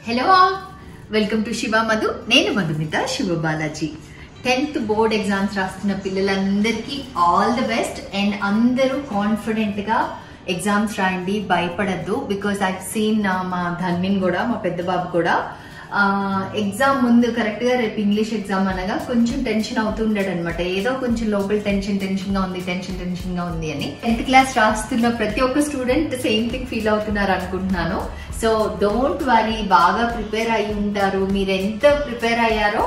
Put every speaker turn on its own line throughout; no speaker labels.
Hello all, welcome to Shiva Madhu. Nenu Madhumita Shiva Balaji. 10th board exams rastunna pillalandariki all the best and andaru confident ga exams raandi bhayapadaddu because I've seen ma Dhanmin kuda ma pedda babu kuda exam ముందు correct గా రేపు English exam అనగా కొంచెం tension అవుతుండడు అనమాట. ఏదో కొంచెం లోపల tension గా ఉంది అని 10th క్లాస్ రాస్తున్న ప్రతి ఒక్క స్టూడెంట్ సేమ్ థింగ్ ఫీల్ అవుతున్నారు అనుకుంటున్నాను. సో డోంట్ వరీ, బాగా ప్రిపేర్ అయి ఉంటారు. మీరు ఎంత ప్రిపేర్ అయ్యారో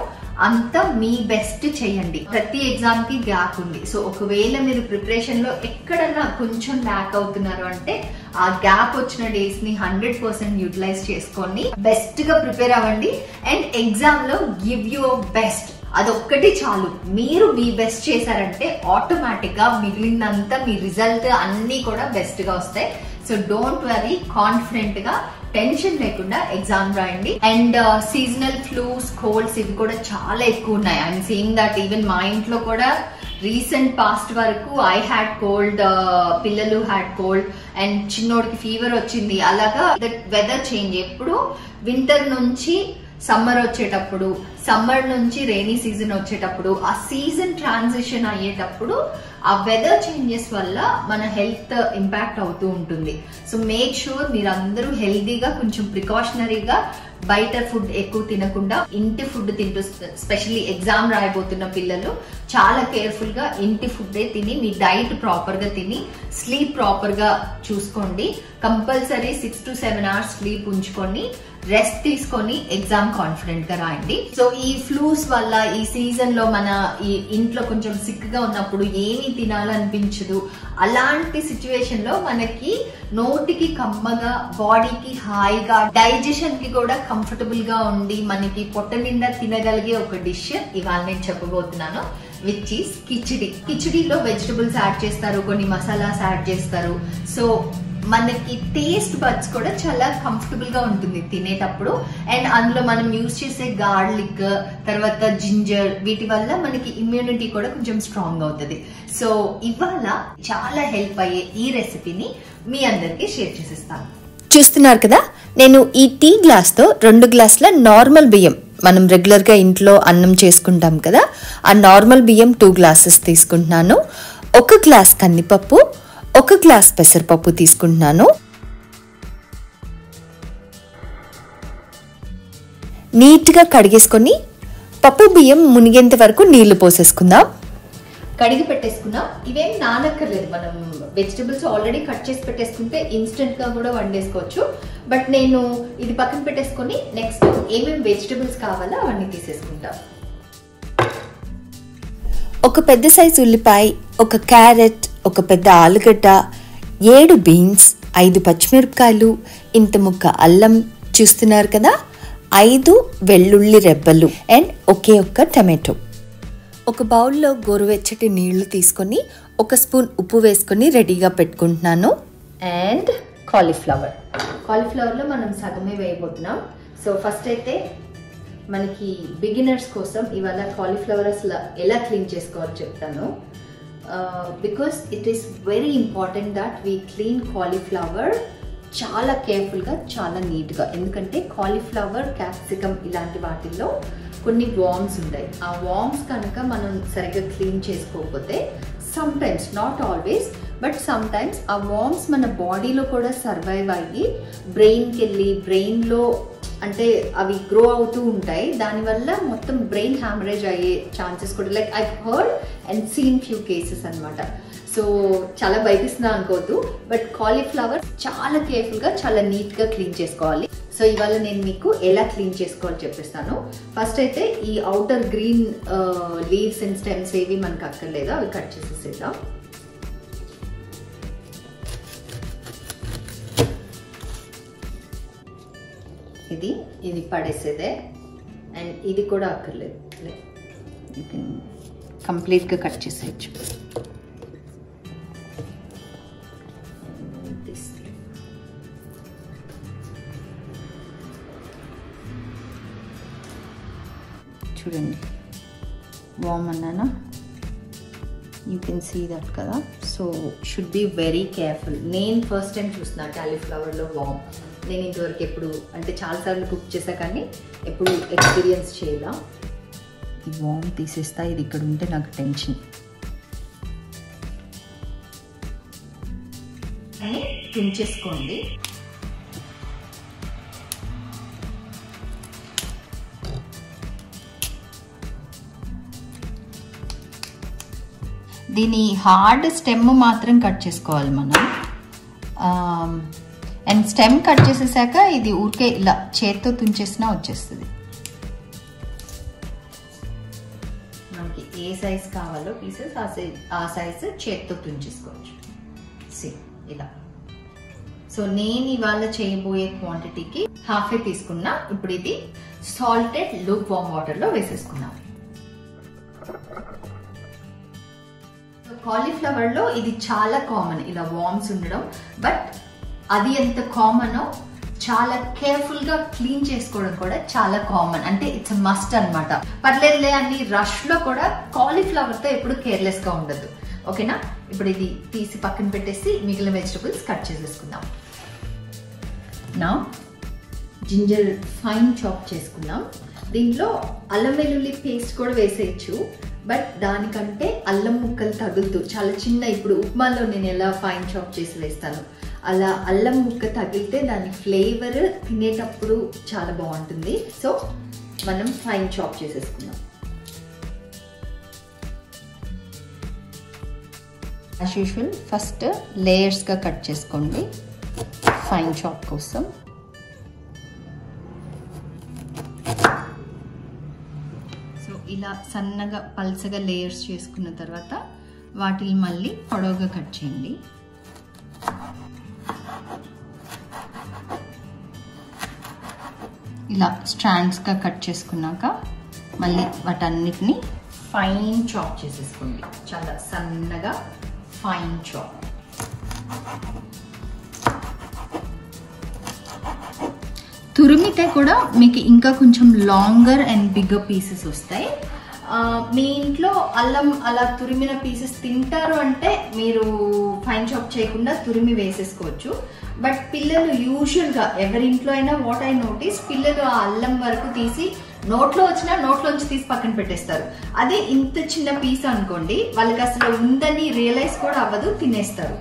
అంత మీ బెస్ట్ చేయండి. ప్రతి ఎగ్జామ్ కి గ్యాప్ ఉంది. సో ఒకవేళ మీరు ప్రిపరేషన్ లో ఎక్కడన్నా కొంచెం ల్యాక్ అవుతున్నారు అంటే ఆ గ్యాప్ వచ్చిన డేస్ ని 100% యూటిలైజ్ చేసుకొని బెస్ట్ గా ప్రిపేర్ అవ్వండి. అండ్ ఎగ్జామ్ లో గివ్ యువర్ బెస్ట్, అదొక్కటి చాలు. మీరు మీ బెస్ట్ చేశారంటే ఆటోమేటిక్ గా మిగిలినంతా మీ రిజల్ట్ అన్ని కూడా బెస్ట్ గా వస్తాయి. సో డోంట్ వరీ, కాన్ఫిడెంట్ గా టెన్షన్ లేకుండా ఎగ్జామ్ రాయండి. అండ్ సీజనల్ ఫ్లూస్, కోల్డ్స్ ఇవి కూడా చాలా ఎక్కువ ఉన్నాయి. ఐఎమ్ సీయింగ్ దట్ ఈవెన్ మా ఇంట్లో కూడా రీసెంట్ పాస్ట్ వరకు ఐ హ్యాడ్ కోల్డ్, పిల్లలు హ్యాడ్ కోల్డ్ అండ్ చిన్నోడికి ఫీవర్ వచ్చింది. అలాగా దట్ వెదర్ చేంజ్, ఎప్పుడు వింటర్ నుంచి సమ్మర్ వచ్చేటప్పుడు, సమ్మర్ నుంచి రెయినీ సీజన్ వచ్చేటప్పుడు, ఆ సీజన్ ట్రాన్సిషన్ అయ్యేటప్పుడు ఆ వెదర్ చేంజెస్ వల్ల మన హెల్త్ ఇంపాక్ట్ అవుతూ ఉంటుంది. సో మేక్ షూర్ మీరందరూ హెల్దీగా, కొంచెం ప్రికాషనరీగా, బయట ఫుడ్ ఎక్కువ తినకుండా ఇంటి ఫుడ్ తింటూ, స్పెషల్లీ ఎగ్జామ్ రాయబోతున్న పిల్లలు చాలా కేర్ఫుల్ గా ఇంటి ఫుడ్డే తిని, మీ డైట్ ప్రాపర్ గా తిని, స్లీప్ ప్రాపర్ గా చూసుకోండి. కంపల్సరీ 6 to 7 hours స్లీప్ ఉంచుకొని రెస్ట్ తీసుకొని ఎగ్జామ్ కాన్ఫిడెంట్ గా రాయండి. సో ఈ ఫ్లూస్ వల్ల ఈ సీజన్ లో మన ఈ ఇంట్లో కొంచెం సిక్ గా ఉన్నప్పుడు ఏమీ తినాలనిపించదు. అలాంటి సిచ్యువేషన్ లో మనకి నోటికి కమ్మగా, బాడీకి హాయిగా, డైజెషన్ కి కూడా కంఫర్టబుల్ గా ఉండి మనకి పొట్ట నిండా తినగలిగే ఒక డిష్ ఇవాళ నేను చెప్పబోతున్నాను, విచ్ ఈస్ కిచిడి. కిచిడిలో వెజిటబుల్స్ యాడ్ చేస్తారు, కొన్ని మసాలాస్ యాడ్ చేస్తారు. సో మనకి టేస్ట్ బడ్స్ కూడా చాలా కంఫర్టబుల్ గా ఉంటుంది తినేటప్పుడు. అండ్ అందులో మనం యూజ్ చేసే గార్లిక్, తర్వాత జింజర్, వీటి వల్ల మనకి ఇమ్యూనిటీ కూడా కొంచెం స్ట్రాంగ్ అవుతుంది. సో ఇవాళ చాలా హెల్ప్ అయ్యే ఈ రెసిపీని మీ అందరికి షేర్ చేసిస్తాను.
చూస్తున్నారు కదా, నేను ఈ టీ గ్లాస్ తో 2 గ్లాసుల నార్మల్ బియ్యం, మనం రెగ్యులర్ గా ఇంట్లో అన్నం చేసుకుంటాం కదా, ఆ నార్మల్ బియ్యం 2 గ్లాసెస్ తీసుకుంటున్నాను. 1 గ్లాస్ కందిపప్పు, 1 గ్లాస్ పెసరపప్పు తీసుకుంటున్నాను. నీట్గా కడిగేసుకొని పప్పు బియ్యం మునిగేంత వరకు నీళ్లు పోసేసుకుందాం.
కడిగి పెట్టేసుకున్నాం. ఇవేం నానక్కర్లేదు, మనం వెజిటబుల్స్ ఆల్రెడీ కట్ చేసి పెట్టేసుకుంటే ఇన్స్టెంట్ గా కూడా వండేసుకోవచ్చు. బట్ నేను ఇది పక్కన పెట్టేసుకొని నెక్స్ట్ ఏమేమి వెజిటబుల్స్ కావాలో అవన్నీ తీసేసుకుంటాం.
ఒక పెద్ద సైజు ఉల్లిపాయ, 1 క్యారెట్, 1 పెద్ద ఆలుగడ్డ, 7 బీన్స్, 5 పచ్చిమిరపకాయలు, ఇంత ముక్క అల్లం, చూస్తున్నారు కదా, 5 వెల్లుల్లి రెబ్బలు అండ్ ఒకే 1 టమాటో. ఒక బౌల్లో గోరువెచ్చటి నీళ్లు తీసుకొని 1 స్పూన్ ఉప్పు వేసుకొని రెడీగా పెట్టుకుంటున్నాను.
అండ్ కాలీఫ్లవర్ లో మనం సగమే వేయబోతున్నాం. సో ఫస్ట్ అయితే మనకి బిగినర్స్ కోసం ఇవాళ కాలీఫ్లవర్ అసలు ఎలా క్లీన్ చేసుకోవాలో చెప్తాను. Because it is very important that we clean cauliflower చాలా కేర్ఫుల్గా, చాలా నీట్గా. ఎందుకంటే కాలీఫ్లవర్, క్యాప్సికమ్ ఇలాంటి వాటిల్లో కొన్ని వార్మ్స్ ఉంటాయి. ఆ వార్మ్స్ కనుక మనం సరిగ్గా క్లీన్ చేసుకోకపోతే some times, not always, but some times ఆ వార్మ్స్ మన బాడీలో కూడా సర్వైవ్ అయ్యి బ్రెయిన్కి వెళ్ళి, బ్రెయిన్లో అంటే అవి గ్రో అవుతూ ఉంటాయి. దానివల్ల మొత్తం బ్రెయిన్ హ్యామరేజ్ అయ్యే ఛాన్సెస్ కూడా, like I heard and scene few cases అనమాట. సో చాలా భయపిస్తున్నా అనుకోవద్దు, బట్ కాలీఫ్లవర్ చాలా కేర్ఫుల్గా, చాలా నీట్గా క్లీన్ చేసుకోవాలి. సో ఇవాళ నేను మీకు ఎలా క్లీన్ చేసుకోవాలో చెప్పిస్తాను. ఫస్ట్ అయితే ఈ outer green leaves and stems ఏవి మనకు అక్కర్లేదు, అవి కట్ చేసేసేద్దాం. ఇది పడేసేదే, అండ్ ఇది కూడా అక్కర్లేదు, కంప్లీట్గా కట్ చేసేయచ్చు. చూడండి, వామ్ అన్నానా, యూ కెన్ సీ దట్ కదా. So should be very careful. నేను ఫస్ట్ టైం చూస్తున్నా కాలీఫ్లవర్లో వామ్. నేను ఇంతవరకు ఎప్పుడు అంటే చాలాసార్లు కుక్ చేసా కానీ ఎప్పుడు ఎక్స్పీరియన్స్ చేయాల. ఈ వామ్ తీసేస్తా, ఇది ఇక్కడ ఉంటే నాకు టెన్షన్. అని తుంచేసుకోండి. దీని హార్డ్ స్టెమ్ మాత్రం కట్ చేసుకోవాలి మనం. అండ్ స్టెమ్ కట్ చేసేసాక ఇది ఊరికే ఇలా చేత్తో తుంచేసినా వచ్చేస్తుంది. మనకి ఏ సైజ్ కావాలో పీసెస్ ఆ సైజ్ చేత్తో తుంచేసుకోవచ్చు. ఇలా. సో నేను ఇవాళ చేయబోయే క్వాంటిటీకి హాఫే తీసుకున్నా. ఇప్పుడు ఇది సాల్టెడ్ లూక్ వామ్ వాటర్ లో వేసేసుకున్నాం. కాలీఫ్లవర్ లో ఇది చాలా కామన్ ఇలా వామ్స్ ఉండడం. బట్ అది ఎంత కామనో చాలా కేర్ఫుల్ గా క్లీన్ చేసుకోవడం కూడా చాలా కామన్. అంటే ఇట్స్ మస్ట్ అనమాట. పర్లేదులే అని రష్ లో కూడా కాలీఫ్లవర్ తో ఎప్పుడు కేర్లెస్ గా ఉండదు. ఓకేనా? ఇప్పుడు ఇది తీసి పక్కన పెట్టేసి మిగిలిన వెజిటబుల్స్ కట్ చేసేసుకుందాం. నా జింజర్ ఫైన్ చాప్ చేసుకుందాం. దీంట్లో అల్లం వెల్లుల్లి పేస్ట్ కూడా వేసేయచ్చు. బట్ దానికంటే అల్లం ముక్కలు తగులుతూ చాలా చిన్న, ఇప్పుడు ఉప్మాలో నేను ఎలా ఫైన్ చాప్ చేసి వేస్తాను అలా అల్లం ముక్క తగిలితే దాని ఫ్లేవర్ తినేటప్పుడు చాలా బాగుంటుంది. సో మనం ఫైన్ చాప్ చేసేసుకుందాం. యాజ్ యూజువల్ ఫస్ట్ లేయర్స్గా కట్ చేసుకోండి ఫైన్ చాప్ కోసం. సో ఇలా సన్నగా పల్చగా లేయర్స్ చేసుకున్న తర్వాత వాటిని మళ్ళీ పొడవుగా కట్ చేయండి. ఇలా స్ట్రాండ్స్గా కట్ చేసుకున్నాక మళ్ళీ వాటన్నిటిని ఫైన్ చాప్ చేసేసుకోండి. చాలా సన్నగా ఫైన్ చాప్. తురిమితే కూడా మీకు ఇంకా కొంచెం లాంగర్ అండ్ బిగ్గర్ పీసెస్ వస్తాయి. మీ ఇంట్లో అల్లం అలా తురిమిన పీసెస్ తింటారు అంటే మీరు ఫైన్ చాప్ చేయకుండా తురిమి వేసేసుకోవచ్చు. బట్ పిల్లలు యూజువల్గా ఎవరింట్లో అయినా వాట్ ఐ నోటీస్, పిల్లలు ఆ అల్లం వరకు తీసి నోట్లో వచ్చినా నోట్లోంచి తీసి పక్కన పెట్టేస్తారు. అదే ఇంత చిన్న పీస్ అనుకోండి, వాళ్ళకి అసలు ఉందని రియలైజ్ కూడా అవ్వదు, తినేస్తారు.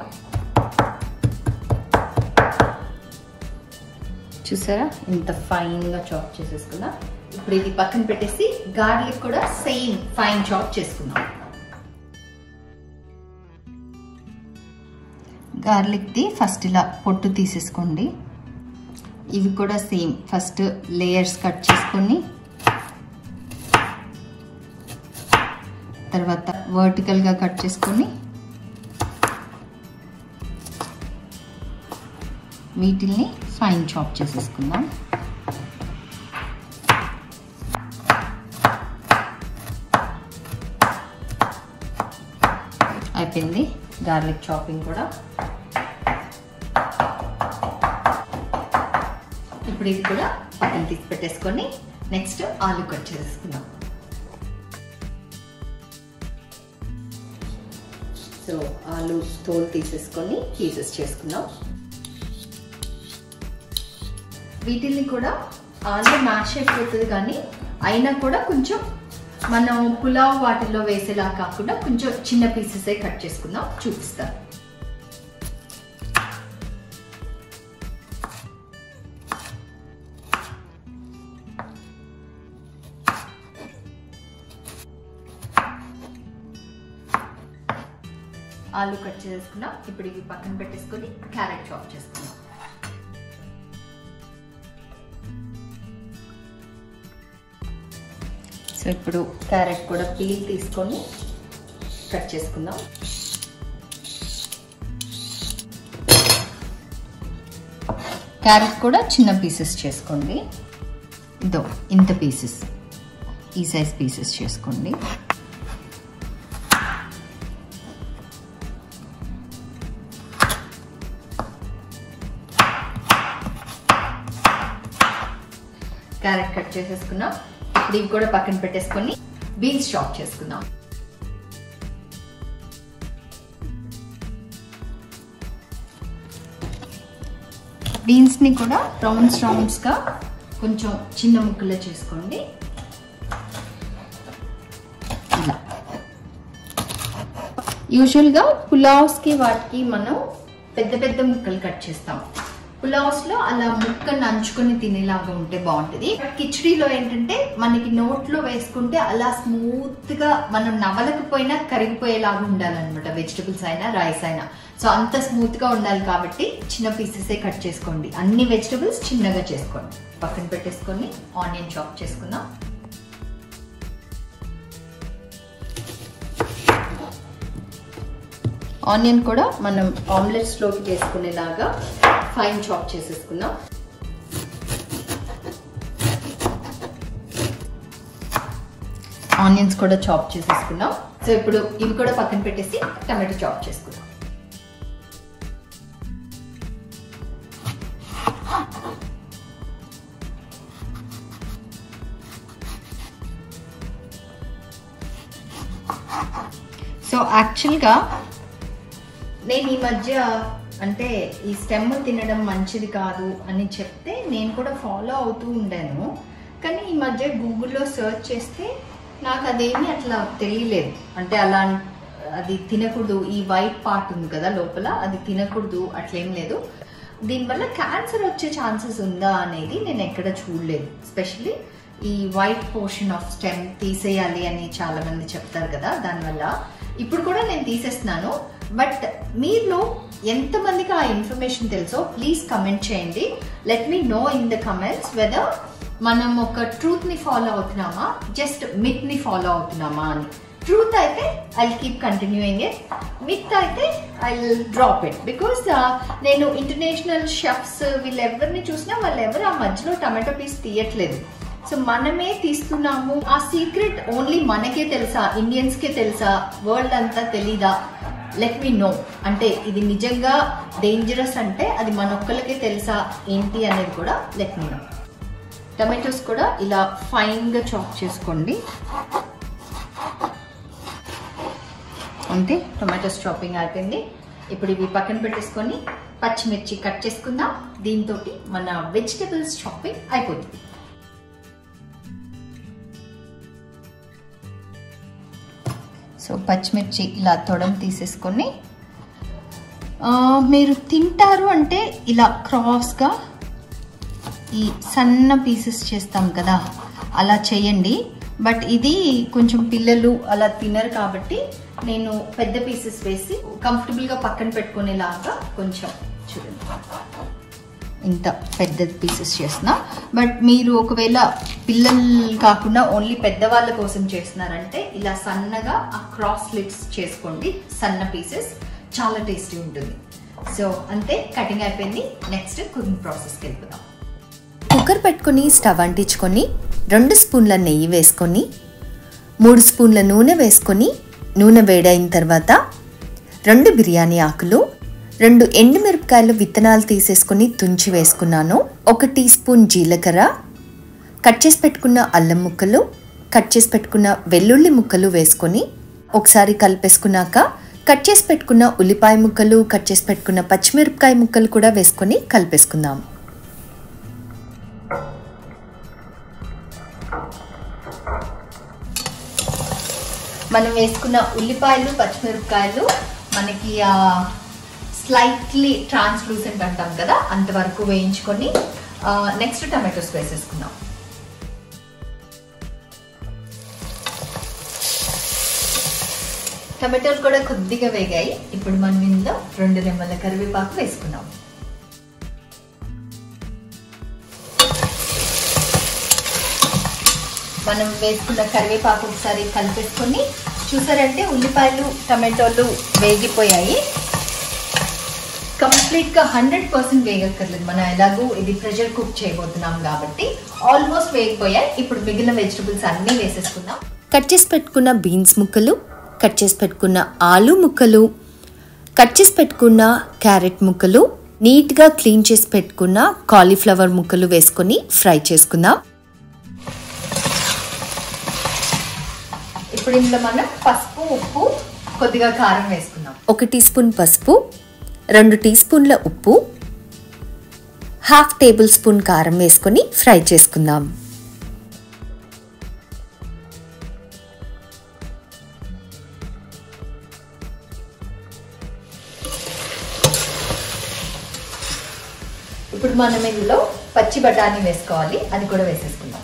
చూసారా ఇంత ఫైన్గా చాప్ చేసేసుకున్నా. ఇప్పుడు ఇది పక్కన పెట్టేసి గార్లిక్ కూడా సేమ్ ఫైన్ చాప్ చేసుకుందాం. గార్లిక్ది ఫస్ట్ ఇలా పొట్టు తీసేసుకోండి. ఇవి కూడా సేమ్ ఫస్ట్ లేయర్స్ కట్ చేసుకొని తర్వాత వర్టికల్గా కట్ చేసుకొని వీటిల్ని ఫైన్ చాప్ చేసేసుకుందాం. అయిపోయింది గార్లిక్ చాపింగ్ కూడా. ఇప్పుడు ఇది కూడా పక్కన తీసి పెట్టేసుకొని నెక్స్ట్ ఆలు కట్ చేసుకుందాం. సో ఆలు తోలు తీసేసుకొని పీసెస్ చేసుకుందాం. వీటిల్ని కూడా ఆలు మ్యాష్ అయిపోతుంది కానీ అయినా కూడా కొంచెం మనం పులావ్ వాటిల్లో వేసేలా కాకుండా కొంచెం చిన్న పీసెసే కట్ చేసుకుందాం, చూపిస్తాను. ఆలు కట్ చేసుకున్నాం. ఇప్పుడు ఇవి పక్కన పెట్టేసుకొని క్యారెట్ చాప్ చేసుకుందాం. సో ఇప్పుడు క్యారెట్ కూడా పీల్ తీసుకొని కట్ చేసుకుందాం. క్యారెట్ కూడా చిన్న పీసెస్ చేసుకోండి. ఇదో ఇంత పీసెస్, ఈ సైజ్ పీసెస్ చేసుకోండి. క్యారెట్ కట్ చేసేసుకున్నాం. ఇప్పుడు ఇవి కూడా పక్కన పెట్టేసుకొని బీన్స్ చాప్ చేసుకుందాం. బీన్స్ని కూడా రౌండ్స్గా కొంచెం చిన్న ముక్కలు చేసుకోండి. ఇలా యూజువల్గా పులావ్స్కి వాటికి మనం పెద్ద పెద్ద ముక్కలు కట్ చేస్తాం. పులావ్స్లో అలా ముక్క నంచుకొని తినేలాగా ఉంటే బాగుంటుంది. కిచడీలో ఏంటంటే మనకి నోట్లో వేసుకుంటే అలా స్మూత్గా మనం నవలకపోయినా కరిగిపోయేలాగా ఉండాలన్నమాట. వెజిటబుల్స్ అయినా రైస్ అయినా సో అంత స్మూత్గా ఉండాలి కాబట్టి చిన్న పీసెసే కట్ చేసుకోండి. అన్ని వెజిటబుల్స్ చిన్నగా చేసుకోండి. పక్కన పెట్టేసుకొని ఆనియన్ చాప్ చేసుకుందాం. ఆనియన్ కూడా మనం ఆమ్లెట్స్లోకి వేసుకునేలాగా ఫైన్ చాప్ చేసేసుకుందాం. ఆనియన్స్ కూడా చాప్ చేసేసుకున్నాం. సో ఇప్పుడు ఇవి కూడా పక్కన పెట్టేసి టమాటో చాప్ చేసుకుందాం. సో యాక్చువల్గా నేను ఈ మధ్య అంటే ఈ స్టెమ్ తినడం మంచిది కాదు అని చెప్తే నేను కూడా ఫాలో అవుతూ ఉండాను. కానీ ఈ మధ్య గూగుల్లో సెర్చ్ చేస్తే నాకు అదేమీ అట్లా తెలియలేదు. అంటే అలా అది తినకూడదు, ఈ వైట్ పార్ట్ ఉంది కదా లోపల అది తినకూడదు అట్లేం లేదు. దీనివల్ల క్యాన్సర్ వచ్చే ఛాన్సెస్ ఉందా అనేది నేను ఎక్కడ చూడలేదు. ఎస్పెషల్లీ ఈ వైట్ పోర్షన్ ఆఫ్ స్టెమ్ తీసేయాలి అని చాలా మంది చెప్తారు కదా. దానివల్ల ఇప్పుడు కూడా నేను తీసేస్తున్నాను. బట్ మీలో ఎంతమందికి ఆ ఇన్ఫర్మేషన్ తెలుసో ప్లీజ్ కమెంట్ చేయండి. Let me know in the comments whether మనం ఒక ట్రూత్ని ఫాలో అవుతున్నామా, జస్ట్ మిత్ని ఫాలో అవుతున్నామా అని. ట్రూత్ అయితే I keep continuing it, myth అయితే ఐ డ్రాప్ ఇట్. బికాస్ నేను ఇంటర్నేషనల్ షెఫ్స్ వీళ్ళెవరిని చూసినా వాళ్ళెవరు ఆ మధ్యలో టమాటో పీస్ తీయట్లేదు. సో మనమే తీస్తున్నాము. ఆ సీక్రెట్ ఓన్లీ మనకే తెలుసా, ఇండియన్స్కే తెలుసా, వరల్డ్ అంతా తెలీదా? Let me know. అంటే ఇది నిజంగా డేంజరస్ అంటే అది మనొక్కరికే తెలుసా ఏంటి అనేది కూడా లెట్ మీ నో. టమాటోస్ కూడా ఇలా ఫైన్గా చాప్ చేసుకోండి. అంతే, టొమాటోస్ చాపింగ్ అయిపోయింది. ఇప్పుడు ఇవి పక్కన పెట్టేసుకొని పచ్చిమిర్చి కట్ చేసుకుందాం. దీంతో మన వెజిటబుల్స్ చాపింగ్ అయిపోతుంది. సో పచ్చిమిర్చి ఇలా తొడం తీసేసుకొని మీరు తింటారు అంటే ఇలా క్రాస్గా ఈ సన్న పీసెస్ చేస్తాం కదా అలా చేయండి. బట్ ఇది కొంచెం పిల్లలు అలా తినరు కాబట్టి నేను పెద్ద పీసెస్ వేసి కంఫర్టబుల్గా పక్కన పెట్టుకునేలాగా కొంచెం చూడండి ఇంత పెద్ద పీసెస్ చేస్తున్నా. బట్ మీరు ఒకవేళ పిల్లలు కాకుండా ఓన్లీ పెద్దవాళ్ళ కోసం చేస్తున్నారంటే ఇలా సన్నగా ఆ క్రాస్ స్లిట్స్ చేసుకోండి. సన్న పీసెస్ చాలా టేస్టీ ఉంటుంది. సో అంతే, కటింగ్ అయిపోయింది. నెక్స్ట్ కుకింగ్ ప్రాసెస్కి వెళ్ళిపోదాం.
కుక్కర్ పెట్టుకొని స్టవ్ అంటించుకొని 2 స్పూన్ల నెయ్యి వేసుకొని 3 స్పూన్ల నూనె వేసుకొని నూనె వేడైన తర్వాత 2 బిర్యానీ ఆకులు, 2 ఎండుమిరపకాయలు విత్తనాలు తీసేసుకొని తుంచి వేసుకున్నాను. 1 టీ స్పూన్ జీలకర్ర, కట్ చేసి పెట్టుకున్న అల్లం ముక్కలు, కట్ చేసి పెట్టుకున్న వెల్లుల్లి ముక్కలు వేసుకొని ఒకసారి కలిపేసుకున్నాక కట్ చేసి పెట్టుకున్న ఉల్లిపాయ ముక్కలు, కట్ చేసి పెట్టుకున్న పచ్చిమిరపకాయ ముక్కలు కూడా వేసుకొని కలిపేసుకుందాం.
మనం వేసుకున్న ఉల్లిపాయలు పచ్చిమిరపకాయలు మనకి స్లైట్లీ ట్రాన్స్లూసెంట్ అంటాం కదా అంతవరకు వేయించుకొని నెక్స్ట్ టమాటోస్ వేసేసుకుందాం. టమాటోలు కూడా కొద్దిగా వేగాయి. ఇప్పుడు మనం ఇందులో 2 రెమ్మల కరివేపాకు వేసుకున్నాం. మనం వేసుకున్న కరివేపాకు ఒకసారి కలిపేసుకొని చూసారంటే ఉల్లిపాయలు టమాటోలు వేగిపోయాయి. కంప్లీట్గా 100% వేగక్కర్లేదు. మనం ఎలాగూ ఇది ప్రెషర్ కుక్ చేయబోతున్నాం కాబట్టి ఆల్మోస్ట్ వేగిపోయాయి. ఇప్పుడు మిగిలిన వెజిటబుల్స్ అన్నీ వేసేసుకుందాం.
కట్ చేసి పెట్టుకున్న బీన్స్ ముక్కలు, కట్ చేసి పెట్టుకున్న ఆలు ముక్కలు, కట్ చేసి పెట్టుకున్న క్యారెట్ ముక్కలు, నీట్గా క్లీన్ చేసి పెట్టుకున్న కాలీఫ్లవర్ ముక్కలు వేసుకొని ఫ్రై చేసుకుందాం.
ఇప్పుడు ఇందులో మనం పసుపు, ఉప్పు, కొద్దిగా కారం వేసుకుందాం.
1 టీ స్పూన్ పసుపు, 2 టీ స్పూన్ల ఉప్పు, హాఫ్ టేబుల్ స్పూన్ కారం వేసుకొని ఫ్రై చేసుకుందాం.
ఇప్పుడు మనం ఇందులో పచ్చి బఠానీ వేసుకోవాలి, అది కూడా వేసేసుకుందాం.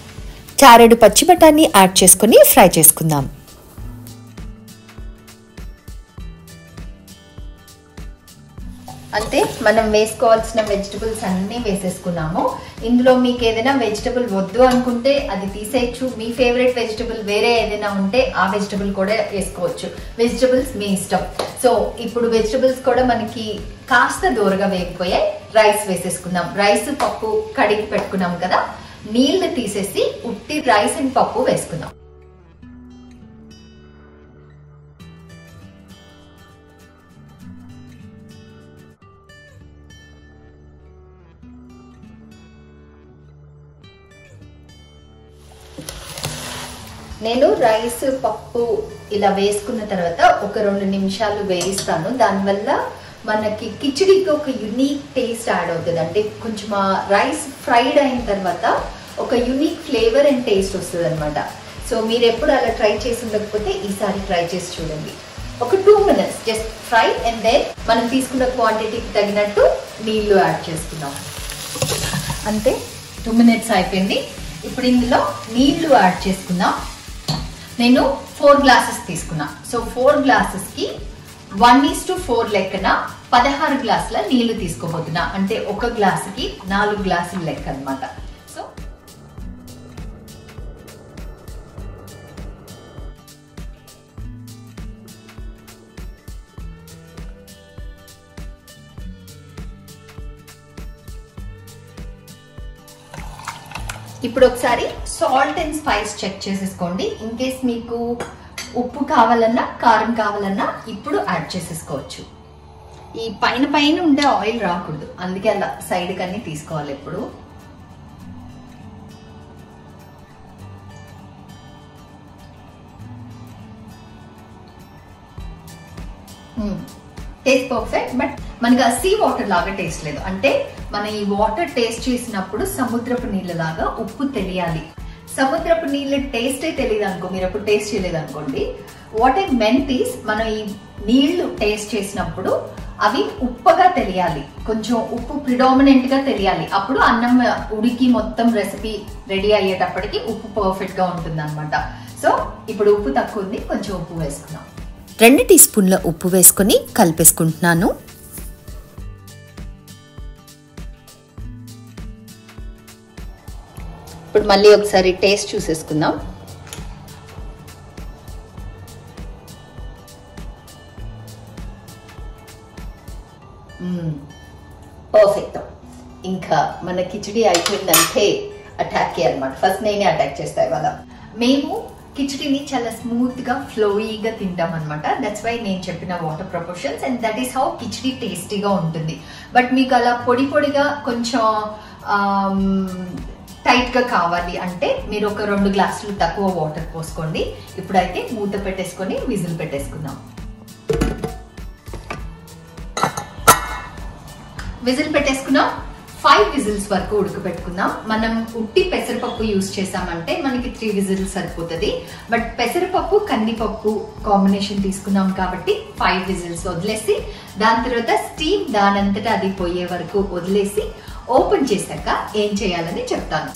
చారెడు పచ్చి బఠానీ యాడ్ చేసుకొని ఫ్రై చేసుకుందాం.
అంతే, మనం వేసుకోవాల్సిన వెజిటబుల్స్ అన్నీ వేసేసుకున్నాము. ఇందులో మీకు ఏదైనా వెజిటబుల్ వద్దు అనుకుంటే అది తీసేయచ్చు. మీ ఫేవరెట్ వెజిటబుల్ వేరే ఏదైనా ఉంటే ఆ వెజిటబుల్ కూడా వేసుకోవచ్చు. వెజిటబుల్స్ మీ ఇష్టం. సో ఇప్పుడు వెజిటబుల్స్ కూడా మనకి కాస్త దూరగా వేగిపోయాయి. రైస్ వేసేసుకుందాం. రైస్ పప్పు కడిగి పెట్టుకున్నాం కదా, నీళ్లు తీసేసి ఉట్టి రైస్ అండ్ పప్పు వేసుకుందాం. నేను రైస్ పప్పు ఇలా వేసుకున్న తర్వాత ఒక 2 నిమిషాలు వేయిస్తాను. దానివల్ల మనకి కిచిడికి ఒక యునిక్ టేస్ట్ యాడ్ అవుతుంది. అంటే కొంచెం రైస్ ఫ్రైడ్ అయిన తర్వాత ఒక యునిక్ ఫ్లేవర్ అండ్ టేస్ట్ వస్తుంది అనమాట. సో మీరు ఎప్పుడు అలా ట్రై చేసి ఉండకపోతే ఈసారి ట్రై చేసి చూడండి. ఒక 2 minutes just fry and then మనం తీసుకున్న క్వాంటిటీకి తగినట్టు నీళ్లు యాడ్ చేసుకుందాం. అంతే, 2 minutes అయిపోయింది. ఇప్పుడు ఇందులో నీళ్లు యాడ్ చేసుకుందాం. నేను 4 గ్లాసెస్ తీసుకున్నా. సో 4 గ్లాసెస్కి 1:4 లెక్కన 16 గ్లాసుల నీళ్లు తీసుకోబోతున్నా. అంటే ఒక గ్లాసుకి 4 గ్లాసుల లెక్క అనమాట. సో ఇప్పుడు ఒకసారి సాల్ట్ అండ్ స్పైస్ చెక్ చేసేసుకోండి. ఇన్ కేస్ మీకు ఉప్పు కావాలన్నా కారం కావాలన్నా ఇప్పుడు యాడ్ చేసేసుకోవచ్చు. ఈ పైన ఉండే ఆయిల్ రాకూడదు, అందుకే అలా సైడ్ కన్నీ తీసుకోవాలి. ఇప్పుడు టేస్ట్ పర్ఫెక్ట్, బట్ మనకి ఆ సీ వాటర్ లాగా టేస్ట్ లేదు. అంటే మనం ఈ వాటర్ టేస్ట్ చేసినప్పుడు సముద్రపు నీళ్ళ లాగా ఉప్పు తెలియాలి. సముద్రపు నీళ్ళ టేస్టే తెలియదు అనుకో, మీరు ఎప్పుడు టేస్ట్ చేయలేదు అనుకోండి. వాట్ ఐ మెంట్ ఈస్, మనం ఈ నీళ్లు టేస్ట్ చేసినప్పుడు అవి ఉప్పగా తెలియాలి, కొంచెం ఉప్పు ప్రిడామినెంట్ గా తెలియాలి. అప్పుడు అన్నం ఉడికి మొత్తం రెసిపీ రెడీ అయ్యేటప్పటికి ఉప్పు పర్ఫెక్ట్ గా ఉంటుంది అనమాట. సో ఇప్పుడు ఉప్పు తక్కువ ఉంది, కొంచెం ఉప్పు వేసుకున్నాం.
2 టీ స్పూన్ల ఉప్పు వేసుకొని కలిపేసుకుంటున్నాను.
ఇప్పుడు మళ్ళీ ఒకసారి టేస్ట్ చూసేసుకుందాం. పర్ఫెక్ట్. ఇంకా మన కిచిడి అయిపోయిందంటే అటాక్ అనమాట. ఫస్ట్ నేనే అటాక్ చేస్తా ఇవాళ. మేము కిచిడిని చాలా స్మూత్ గా ఫ్లోయీగా తింటాం అనమాట. దట్స్ వై నేను చెప్పిన water proportions, and that is how khichdi టేస్టీగా ఉంటుంది. బట్ మీకు అలా పొడి పొడిగా కొంచెం టైట్ గా కావాలి అంటే మీరు ఒక 2 గ్లాసులు తక్కువ వాటర్ పోసుకోండి. ఇప్పుడైతే మూత పెట్టేసుకొని విజిల్ పెట్టేసుకుందాం. విజిల్ పెట్టేసుకున్నాం. 5 విజిల్స్ వరకు ఉడకబెట్టుకుందాం. మనం ఉట్టి పెసరపప్పు యూజ్ చేసామంటే మనకి 3 విజిల్స్ సరిపోతుంది. బట్ పెసరపప్పు కందిపప్పు కాంబినేషన్ తీసుకున్నాం కాబట్టి 5 విజిల్స్ వదిలేసి దాని తర్వాత స్టీమ్ దానంతటా అది పోయే వరకు వదిలేసి ఓపెన్ చేశాక ఏం చేయాలని చెప్తాను.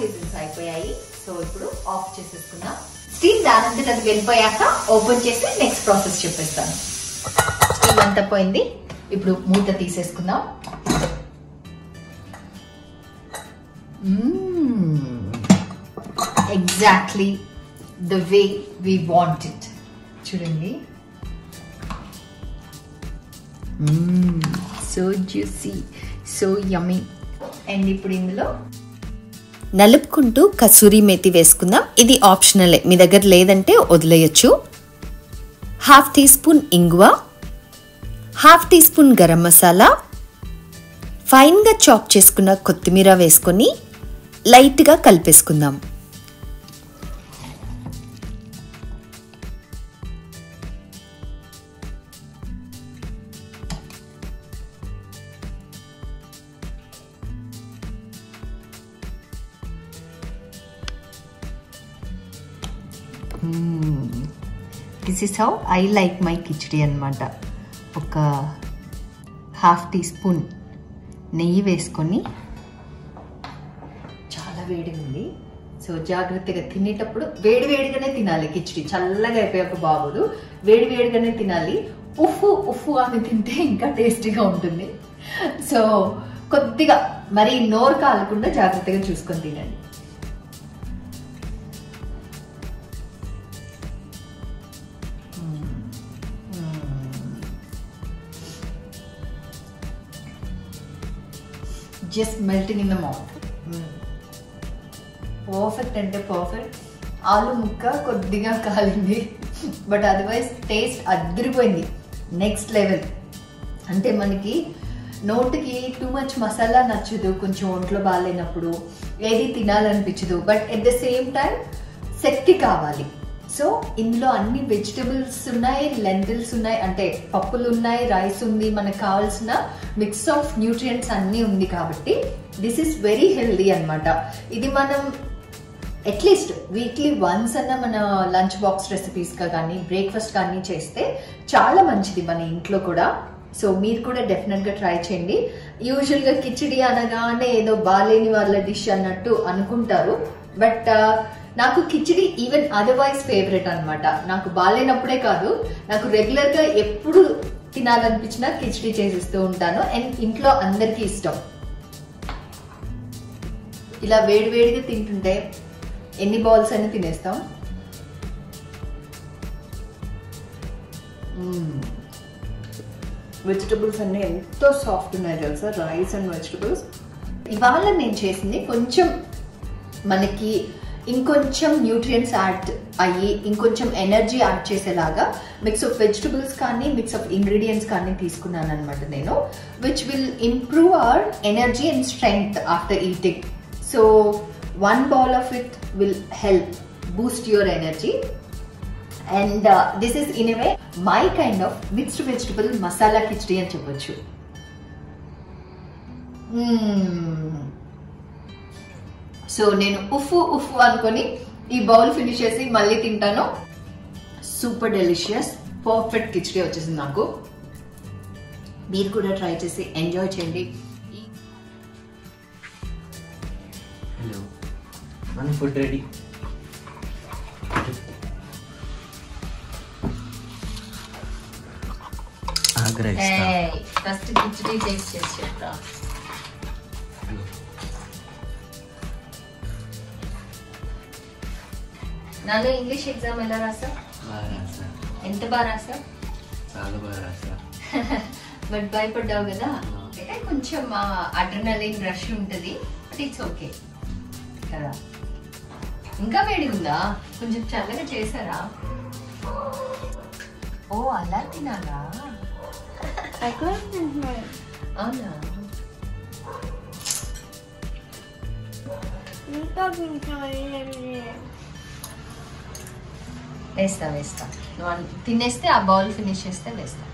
విజిల్స్ అయిపోయాయి. సో ఇప్పుడు ఆఫ్ చేసేసుకుందాం. స్టీమ్ దానంతటా అది వెళ్ళిపోయాక ఓపెన్ చేసి నెక్స్ట్ ప్రాసెస్ చెప్పేస్తాను. స్టీమ్ అంతా పోయింది. ఇప్పుడు మూత తీసేసుకుందాం. Exactly the way we want it. చూడండి, so juicy, so yummy. And ఇప్పుడు ఇందులో
నలుపుకుంటూ కసూరి మేతి వేసుకుందాం. ఇది ఆప్షనలే, మీ దగ్గర లేదంటే వదిలేయచ్చు. 1/2 టీ స్పూన్ ఇంగువ, 1/2 టీ స్పూన్ గరం మసాలా, ఫైన్గా చాప్ చేసుకున్న కొత్తిమీర వేసుకొని లైట్గా కలిపేసుకుందాం.
This is how I like my khichdi అనమాట. ఒక ½ టీ స్పూన్ నెయ్యి వేసుకొని, చాలా వేడిగా ఉంది, సో జాగ్రత్తగా తినేటప్పుడు వేడిగానే తినాలి. కిచడీ చల్లగా అయిపోయాక బాగోదు, వేడిగానే తినాలి. ఉఫ్ఫు అని తింటే ఇంకా టేస్టీగా ఉంటుంది. సో కొద్దిగా మరి నోరు కాలకుండా జాగ్రత్తగా చూసుకొని తినండి. Just melting in the mouth. Perfect అంటే పర్ఫెక్ట్. ఆలు ముక్క కొద్దిగా కాలింది, బట్ అదర్వైజ్ టేస్ట్ అదిరిపోయింది, నెక్స్ట్ లెవెల్. అంటే మనకి నోటికి టూ మచ్ మసాలా నచ్చదు, కొంచెం ఒంట్లో బాగాలేనప్పుడు ఏది తినాలనిపించదు, but at the same time శక్తి కావాలి. సో ఇందులో అన్ని వెజిటబుల్స్ ఉన్నాయి, లెంటిల్స్ ఉన్నాయి, అంటే పప్పులు ఉన్నాయి, రైస్ ఉంది, మనకు కావాల్సిన మిక్స్ ఆఫ్ న్యూట్రియంట్స్ అన్నీ ఉంది. కాబట్టి దిస్ ఈస్ వెరీ హెల్దీ అనమాట. ఇది మనం అట్లీస్ట్ వీక్లీ వన్స్ అన్న మన లంచ్ బాక్స్ రెసిపీస్గా కానీ బ్రేక్ఫాస్ట్ కానీ చేస్తే చాలా మంచిది మన ఇంట్లో కూడా. సో మీరు కూడా డెఫినెట్గా ట్రై చేయండి. యూజువల్గా కిచిడి అనగానే ఏదో బాలేని వాళ్ళ డిష్ అన్నట్టు అనుకుంటారు, బట్ నాకు కిచిడి ఈవెన్ అదర్వైజ్ ఫేవరెట్ అనమాట. నాకు బాలేనప్పుడే కాదు, నాకు రెగ్యులర్గా ఎప్పుడు తినాలనిపించినా కిచిడి చేసిస్తూ ఉంటాను, అండ్ ఇంట్లో అందరికీ ఇష్టం. ఇలా వేడిగా తింటుంటే ఎన్ని బౌల్స్ అని తినేస్తాం. వెజిటబుల్స్ అన్నీ ఎంతో సాఫ్ట్ ఉన్నాయి తెలుసా, రైస్ అండ్ వెజిటబుల్స్. ఇవాళ నేను చేసింది కొంచెం మనకి ఇంకొంచెం న్యూట్రియంట్స్ యాడ్ అయ్యి ఇంకొంచెం ఎనర్జీ యాడ్ చేసేలాగా మిక్స్ ఆఫ్ వెజిటబుల్స్ కానీ మిక్స్ ఆఫ్ ఇంగ్రీడియంట్స్ కానీ తీసుకున్నాను అనమాట నేను, which will improve our energy and strength after eating. So 1 bowl of it will help boost your energy, and this is in a way my kind of mixed vegetable masala khichdi అని చెప్పొచ్చు. So నేను ఉఫ్ఫు అనుకొని ఈ bowl finish చేసి మళ్ళీ తింటాను. Super delicious perfect khichdi వచ్చేసింది నాకు. మీరు కూడా ట్రై చేసి ఎంజాయ్ చేయండి.
హలో, మన food ready.
First khichdi taste చేసి చెప్తా. నాన్న ఇంగ్లీష్ ఎగ్జామ్ ఎలా రాసా? ఎంత బాగా రాసా?
చాలా బాగా రాసా.
బట్ భయపడ్డావు కదా, కొంచెం అడ్రినలిన్ రష్ ఉంటుంది, బట్ ఇట్స్ ఓకే కదా. ఇంకా వేడి ఉందా? కొంచెం చల్లగా చేశారా? ఓ అలా తినాలా? అవునా? వేస్తా నువ్వు తినేస్తే ఆ బౌల్ ఫినిష్ చేస్తే వేస్తా.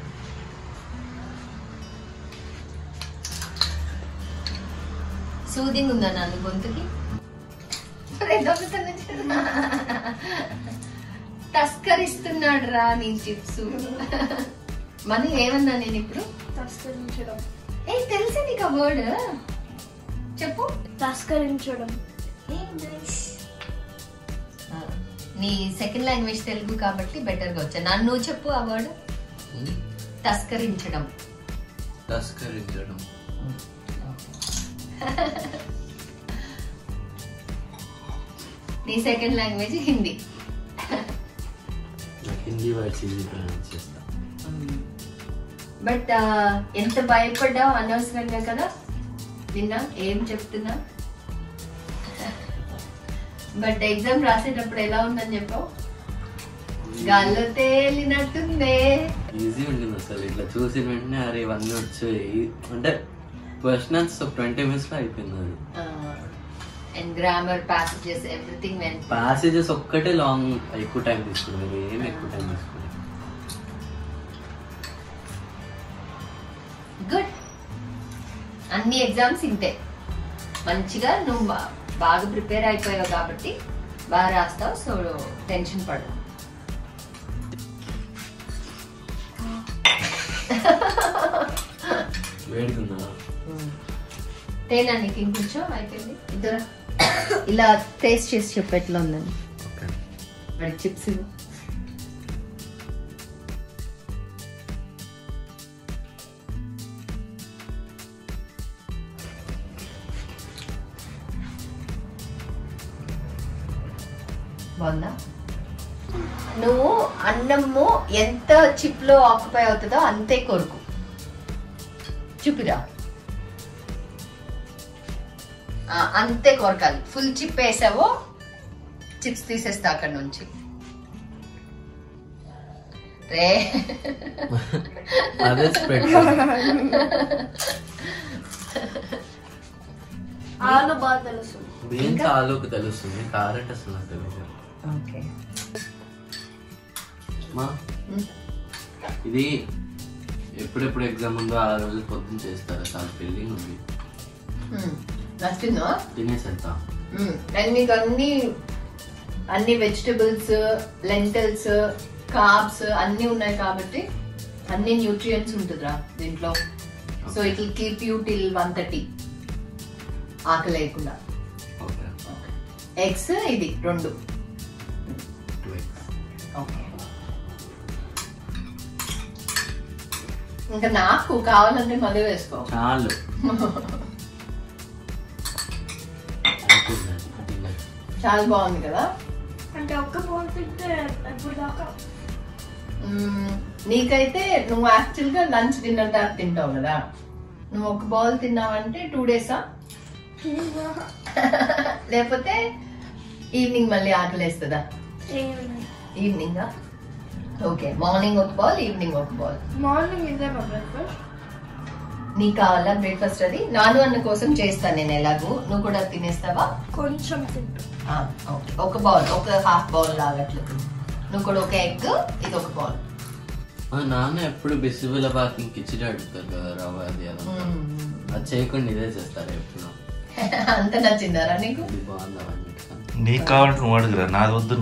సూదింగ్ ఉందా నన్ను గొంతుకి? తస్కరిస్తున్నాడు రా నీ చిప్స్. మనం ఏమన్నా నేను ఇప్పుడు?
తస్కరించడం.
తెలుసా నీకు ఆ వర్డ్? చెప్పు.
తస్కరించడం.
నీ సెకండ్ లాంగ్వేజ్ తెలుగు కాబట్టి బెటర్ గా వచ్చా. నన్ను చెప్పు ఆ వర్డ్. తస్కరించడం.
తస్కరించడం.
నీ second language Hindi.
Hindi words easy pronounce చేస్తా.
బట్ ఎంత భయపడ్డావు అనవసరంగా కదా నిన్న. ఏం చెప్తున్నా? బట్ ఎగ్జామ్ రాసేటప్పుడు ఎలా ఉందని చెప్పావు? గాల్లో తేలినట్టుందే.
ఈజీ ఉంటుంది అసలు. ఇట్లా చూసిన వెంటనే అరే ఇవన్నీ వచ్చాయి అంటే క్వశ్చన్ ఆన్సర్ 20 minutes లో అయిపోయింది అది.
And grammar passages everything when
passages ఒక్కటే లాంగ్ ఎక్కువ టైం తీసుకున్నారు, ఏం ఎక్కువ టైం తీసుకున్నారు.
గుడ్. అన్ని ఎగ్జామ్స్ ఇంతే. మంచిగా నువ్వు బాగా ప్రిపేర్ అయిపోయావు కాబట్టి బాగా రాస్తావు. సో టెన్షన్ పడు.
వేడుకుందా
తేనా నీకు ఇంకొంచెం అయిపోయింది. ఇద్దరు ఇలా టేస్ట్ చేసి చెప్పు ఎట్లా ఉందని. మరి చిప్స్ బాగుందా? నువ్వు అన్నము ఎంత చిప్ లో ఆక్యుపై అవుతుందో అంతే కొరకు చూపిరా. అంతే కొరకాలి. ఫుల్ చిప్ వేసావో చిప్స్ తీసేస్తా అక్కడ నుంచి. రే
అదే స్ప్రెడ్.
ఆలు బాగా తెలుసు.
దీంతో ఆలుకు తెలుస్తుంది, కారెట్ అసలు నాకు తెలియదు.
ఓకే
ఇది ఎప్పుడెప్పుడు ఎగ్జామ్ ఉందో ఆ రోజు పొద్దున్న చేస్తారా? చాలా ఫీలింగ్ ఉంది.
నచ్చిందా?
తినేసేద్దా.
అండ్ మీకు అన్ని వెజిటబుల్స్, లెంటల్స్, కార్బ్స్ అన్ని ఉన్నాయి కాబట్టి అన్ని న్యూట్రియంట్స్ ఉంటుందిరా దీంట్లో. So it will keep you till 1:30 ఆకలి లేకుండా. ఎగ్స్ ఇది 2. ఓకే. ఇంకా నాకు కావాలంటే మళ్ళీ వేసుకో.
చాలు.
చాలా బాగుంది కదా.
అంటే ఒక్క బౌల్ తింటే ఎప్పుడు దాకా?
నీకైతే నువ్వు యాక్చువల్ గా లంచ్ డిన్నర్ దాకా తింటావు కదా. నువ్వు ఒక బౌల్ తిన్నావంటే 2 days లేకపోతే ఈవినింగ్ మళ్ళీ ఆకలేస్తుందా? ఈవినింగ్. ఓకే. మార్నింగ్ ఒక బౌల్, ఈవినింగ్ ఒక బౌల్.
మార్నింగ్ ఇదే మా బ్రేక్ఫాస్ట్.
నీకు కావాలా బ్రేక్ఫాస్ట్? అది నాను అన్న కోసం చేస్తాను నేను. ఎలాగూ నువ్వు కూడా తినేస్తావా?
కొంచెం తింటా.
ఓకే. ఒక బౌల్, ఒక హాఫ్ బౌల్ లాగట్లు. నువ్వు కూడా ఒక ఎగ్, ఇది ఒక బౌల్.
నాన్న ఎప్పుడు బిసిబిల్లబాత్ కిచిడి అడుగుతారు కదా, రవ్వ అది అది చేయకుండా ఇదే చేస్తారు ఎప్పుడు.
అంత నచ్చిందారా నీకు?
బాగుందా?
నీకు కావాలంటే నువ్వు అడుగురా, నాది వద్దు.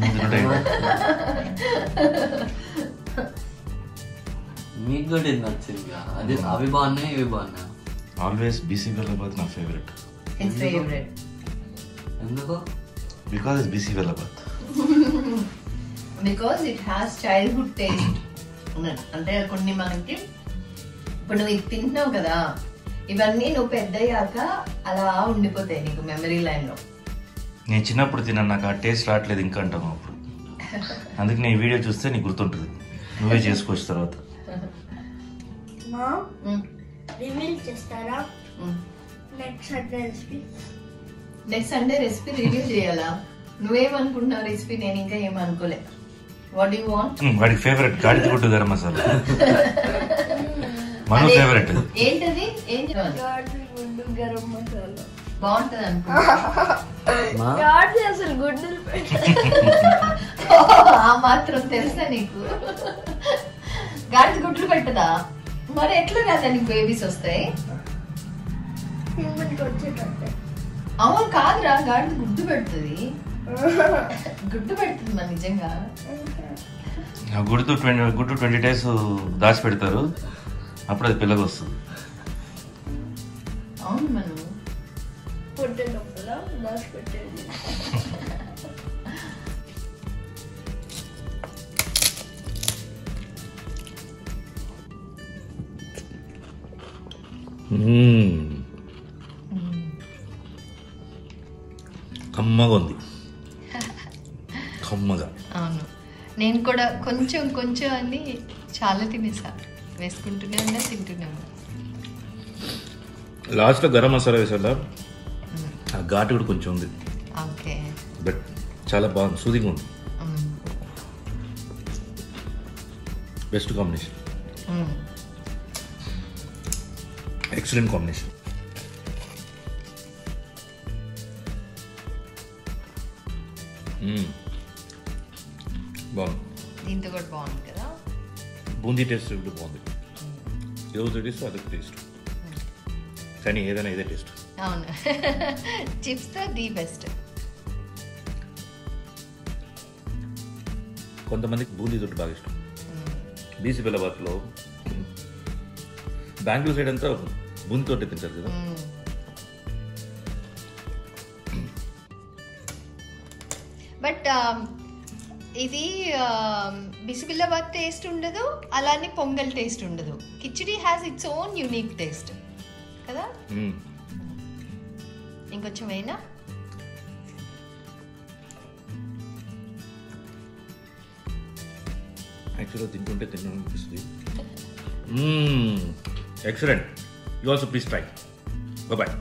మీకు కూడా ఇది నచ్చింది. అది అవి బాగున్నాయి, ఇవి బాగున్నాయి.
ఆల్వేస్ బిసిబిల్లబాత్ నా ఫేవరెట్.
ఎందుకు?
Because it's bisibelebath.
Because it has childhood taste. అంటే కొన్ని మనకి ఇప్పుడు నువ్వు ఇది తింటున్నావు కదా, ఇవన్నీ నువ్వు పెద్దయ్యాక అలా ఉండిపోతాయి నీకు మెమరీ లైన్ లో.
నేను చిన్నప్పుడు తిన్నాను, నాకు ఆ టేస్ట్ రావట్లేదు ఇంకా అంటాను అప్పుడు. అందుకే నేను వీడియో చూస్తే నీకు గుర్తుంటుంది, నువ్వే చేసుకోవచ్చు తర్వాత.
రివీల్ చేస్తారా next Sunday recipe?
Next Sunday recipe review చేయాలా? నువ్వేమనుకుంటున్నావు రెసిపీ? నేను ఇంకా ఏమనుకోలే. What you want?
వాడికి ఫేవరెట్ గాడిద గుడ్డు గరం మసాలా. మన ఫేవరెట్
ఏంటది? ఏం
గాడిద గుడ్డు గరం మసాలా
బాగుంటది అనుకుంటా.
గాడిద అసలు గుడ్డులు
ఆ మాత్రం తెలుసా నీకు? గాడిద గుడ్లు పెట్టదా? మరి ఎట్లా కదా నీకు బేబీస్ వస్తాయి?
వచ్చేటట్టే.
అవును కాదురా, గాడిద గుడ్డు పెడుతుంది. గుడ్డు పెడుతుంది మరి నిజంగా.
గుడ్డు 20 days దాచి పెడతారు, అప్పుడు అది పిల్లగా వస్తుంది.
అవును మనం
పొట్టే లోపల దాచి పెట్టేది.
కమ్మగా ఉంది, కమ్మగా.
అవును, నేను కూడా కొంచెం కొంచెం అని చాలా తినేసా. వేసుకుంటూనే ఉన్నా, తింటూనే ఉన్నా.
లాస్ట్లో గరం మసాలా వేసాడా, ఆ ఘాటు కూడా కొంచెం ఉంది.
ఓకే,
బట్ చాలా బాగుంది, సూదిగా ఉంది. Best combination, excellent combination. బాగుంది.
దీంతో కూడా బాగుంది కదా.
బూందీ టేస్ట్ కూడా బాగుంది. ఈరోజు టేస్ట్ అదొక టేస్ట్, కానీ ఏదైనా ఇదే టేస్ట్.
అవును, చిప్స్తో ది బెస్ట్.
కొంతమందికి బూందీ తోటి బాగా ఇష్టం. బీసీ బిల్లబాద్లో బెంగళూరు సైడ్ అంతా బూందీ తోటి తింటారు కదా.
బట్ ఇది బిసిబిల్లాబాద్ టేస్ట్ ఉండదు, అలానే పొంగల్ టేస్ట్ ఉండదు. Khichdi has its own unique taste కదా. ఇంకొంచెం అయినా
యాక్చువల్గా తింటుంటే తినాలనిపిస్తుంది. Excellent. You also please try. Bye.